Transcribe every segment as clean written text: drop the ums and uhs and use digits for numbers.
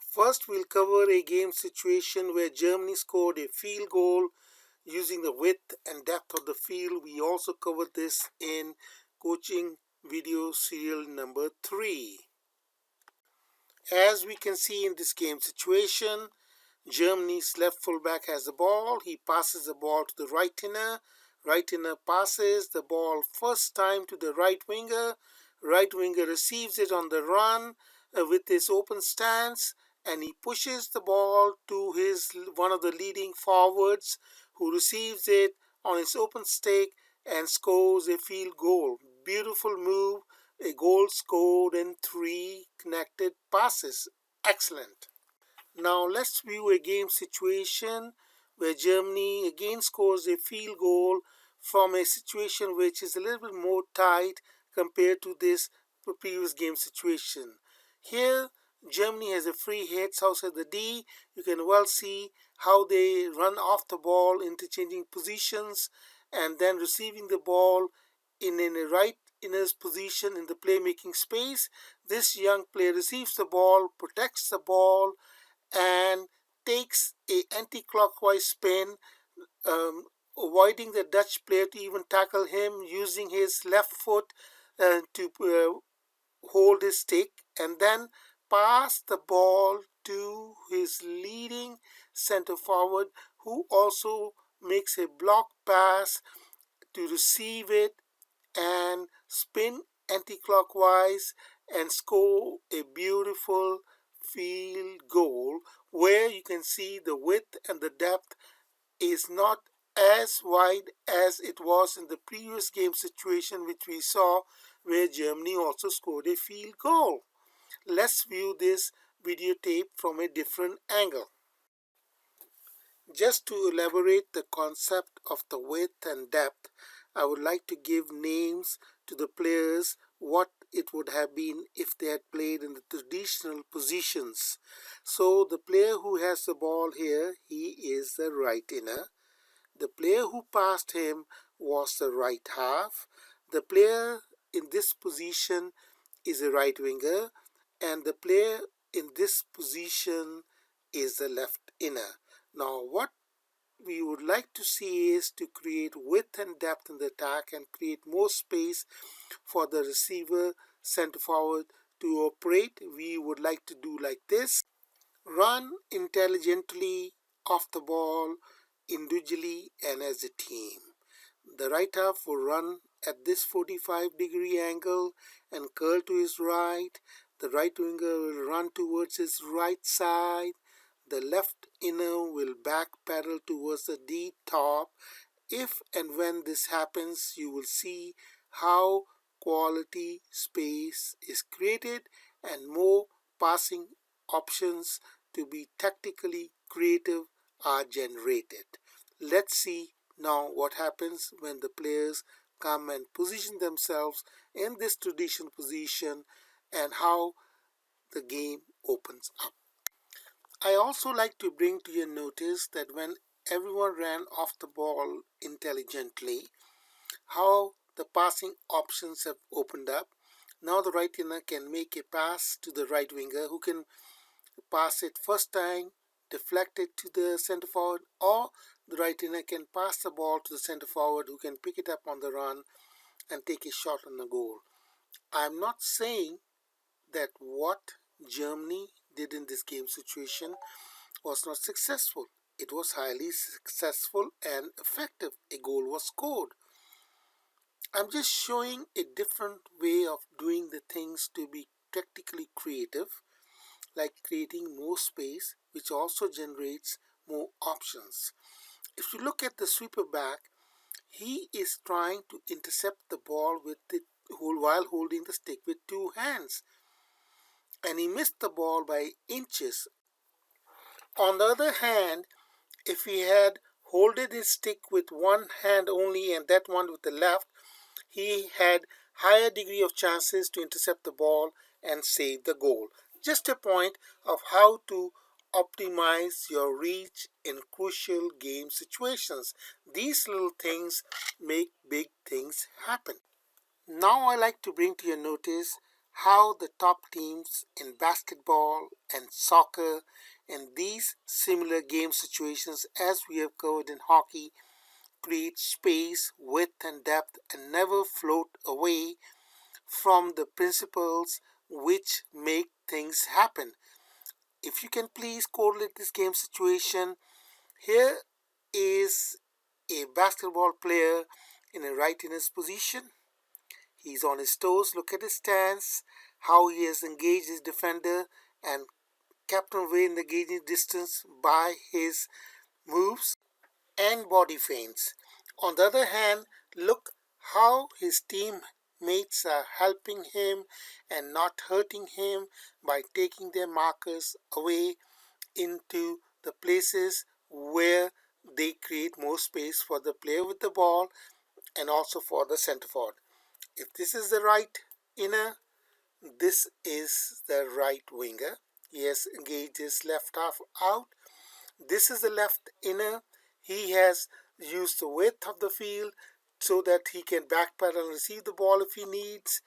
First, we'll cover a game situation where Germany scored a field goal using the width and depth of the field. We also covered this in coaching video serial number 3. As we can see in this game situation, Germany's left fullback has the ball. He passes the ball to the right inner. Right inner passes the ball first time to the right winger. Right winger receives it on the run with his open stance, and he pushes the ball to one of the leading forwards, who receives it on his open stick and scores a field goal. Beautiful move. A goal scored in 3 connected passes. Excellent. Now let's view a game situation where Germany again scores a field goal from a situation which is a little bit more tight compared to this previous game situation. Here, Germany has a free hit outside the D. You can well see how they run off the ball, interchanging positions, and then receiving the ball in a right inner's position in the playmaking space. This young player receives the ball, protects the ball, and takes a anti-clockwise spin, avoiding the Dutch player to even tackle him, using his left foot to hold his stick, and then pass the ball to his leading center forward, who also makes a block pass to receive it and spin anti-clockwise and score a beautiful field goal, where you can see the width and the depth is not as wide as it was in the previous game situation which we saw, where Germany also scored a field goal. Let's view this videotape from a different angle. Just to elaborate the concept of the width and depth, I would like to give names to the players, what it would have been if they had played in the traditional positions. So the player who has the ball here, he is the right inner. The player who passed him was the right half. The player in this position is a right winger, and the player in this position is the left inner. Now what we would like to see is to create width and depth in the attack and create more space for the receiver center forward to operate. We would like to do like this: run intelligently off the ball individually and as a team. The right half will run at this 45-degree angle and curl to his right. The right winger will run towards his right side. The left inner will back pedal towards the D top. If and when this happens, you will see how quality space is created and more passing options to be tactically creative are generated. Let's see now what happens when the players come and position themselves in this traditional position and how the game opens up. I also like to bring to your notice that when everyone ran off the ball intelligently, how the passing options have opened up. Now the right inner can make a pass to the right winger, who can pass it first time, deflect it to the center forward, or the right inner can pass the ball to the center forward, who can pick it up on the run and take a shot on the goal. I'm not saying that what Germany did in this game situation was not successful. It was highly successful and effective. A goal was scored. I'm just showing a different way of doing the things to be tactically creative, like creating more space, which also generates more options. If you look at the sweeper back, he is trying to intercept the ball while holding the stick with 2 hands, and he missed the ball by inches. On the other hand, if he had holded his stick with 1 hand only and that one with the left, he had higher degree of chances to intercept the ball and save the goal. Just a point of how to optimize your reach in crucial game situations. These little things make big things happen. Now I like to bring to your notice how the top teams in basketball and soccer and these similar game situations, as we have covered in hockey, create space, width, and depth and never float away from the principles which make things happen. If you can please correlate this game situation, here is a basketball player in a right in his position. He's on his toes. Look at his stance, how he has engaged his defender and kept away in the engaging distance by his moves and body feints. On the other hand, look how his teammates are helping him and not hurting him by taking their markers away into the places where they create more space for the player with the ball and also for the center forward. If this is the right inner, this is the right winger. He has engaged his left half out. This is the left inner. He has used the width of the field so that he can backpedal and receive the ball if he needs.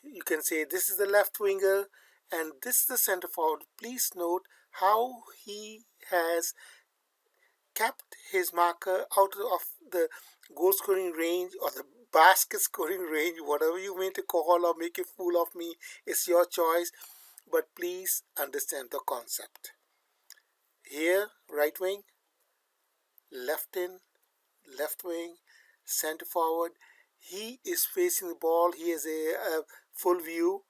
You can say this is the left winger and this is the center forward. Please note how he has kept his marker out of the goal scoring range or the basket scoring range, whatever you mean to call or make a fool of me, it's your choice. But please understand the concept. Here, right wing, left in, left wing, center forward. He is facing the ball. He has a full view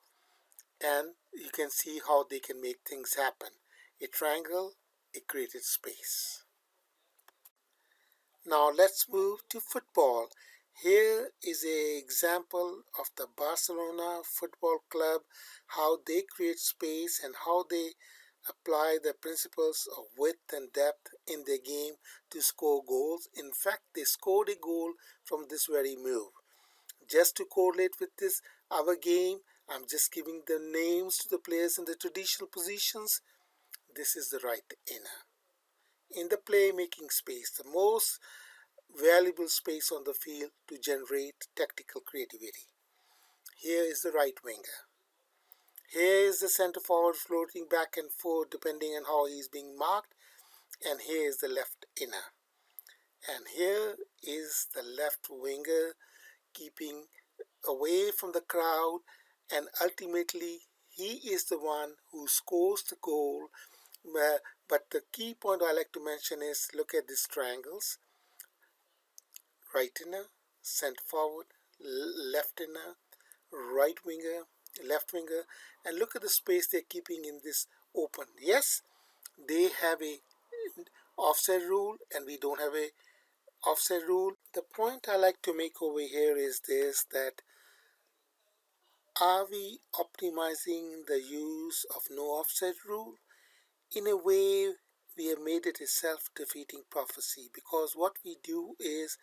and you can see how they can make things happen. A triangle, a created space. Now let's move to football. Here is an example of the Barcelona Football Club, how they create space and how they apply the principles of width and depth in their game to score goals. In fact, they scored a goal from this very move. Just to correlate with this, our game, I'm just giving the names to the players in the traditional positions. This is the right inner. In the playmaking space, the most valuable space on the field to generate tactical creativity. Here is the right winger. Here is the center forward floating back and forth depending on how he's being marked. And here is the left inner. And here is the left winger keeping away from the crowd. And ultimately, he is the one who scores the goal. But the key point I like to mention is look at these triangles. Right inner, center forward, left inner, right winger, left winger, and look at the space they're keeping in this open. Yes, they have a offside rule and we don't have a offside rule. The point I like to make over here is this, that are we optimizing the use of no offside rule? In a way, we have made it a self-defeating prophecy, because what we do is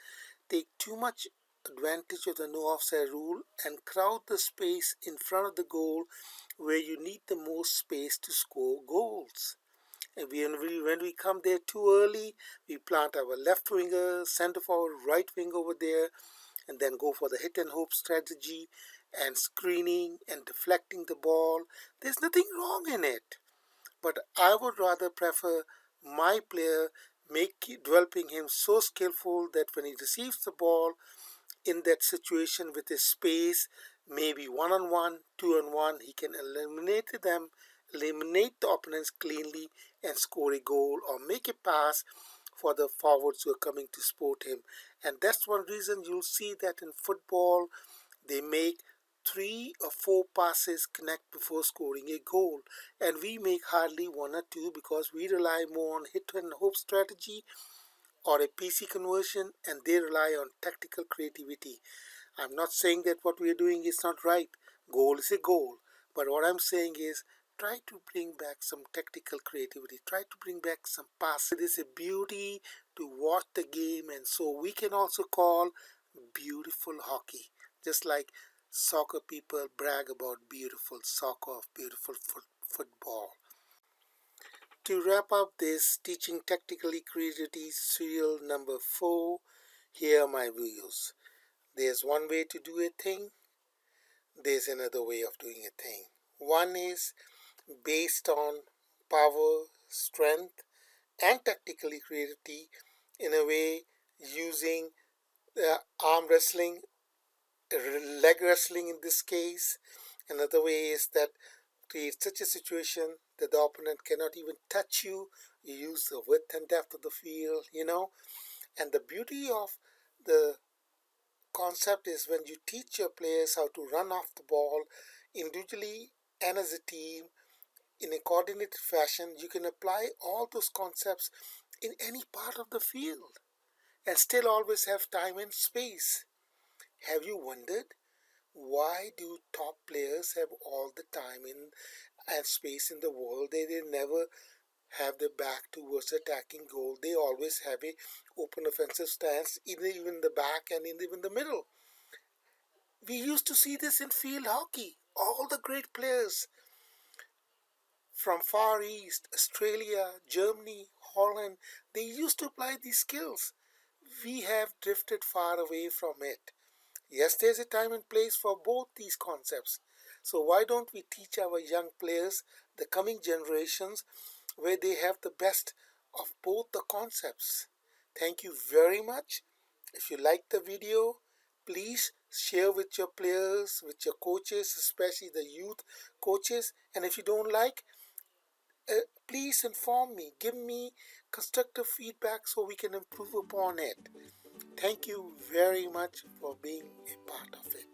take too much advantage of the no offside rule and crowd the space in front of the goal where you need the most space to score goals. And when we come there too early, we plant our left winger, center forward, right wing over there, and then go for the hit and hope strategy and screening and deflecting the ball. There's nothing wrong in it. But I would rather prefer my player developing him so skillful that when he receives the ball in that situation with his space, maybe 1-on-1, 2-on-1, he can eliminate the opponents cleanly and score a goal or make a pass for the forwards who are coming to support him. And that's one reason you'll see that in football they make 3 or 4 passes connect before scoring a goal, and we make hardly 1 or 2 because we rely more on hit and hope strategy or a PC conversion, and they rely on tactical creativity. I'm not saying that what we are doing is not right. Goal is a goal. But what I'm saying is try to bring back some tactical creativity. Try to bring back some passes. It is a beauty to watch the game, and so we can also call beautiful hockey. Just like soccer people brag about beautiful soccer, beautiful football. To wrap up this teaching tactically creativity serial number 4, here are my views. There's one way to do a thing. there's another way of doing a thing. One is based on power, strength, and tactical creativity, in a way using arm wrestling, leg wrestling in this case. Another way is that create such a situation that the opponent cannot even touch you. You use the width and depth of the field, And the beauty of the concept is when you teach your players how to run off the ball individually and as a team in a coordinated fashion, you can apply all those concepts in any part of the field and still always have time and space. Have you wondered why do top players have all the time and space in the world? They never have their back towards attacking goal. They always have a open offensive stance, either even the back and even the middle. We used to see this in field hockey. All the great players from Far East, Australia, Germany, Holland, they used to apply these skills. We have drifted far away from it. Yes, there's a time and place for both these concepts. So why don't we teach our young players, the coming generations, where they have the best of both the concepts? Thank you very much. If you like the video, please share with your players, with your coaches, especially the youth coaches. And if you don't like, please inform me. Give me constructive feedback so we can improve upon it. Thank you very much for being a part of it.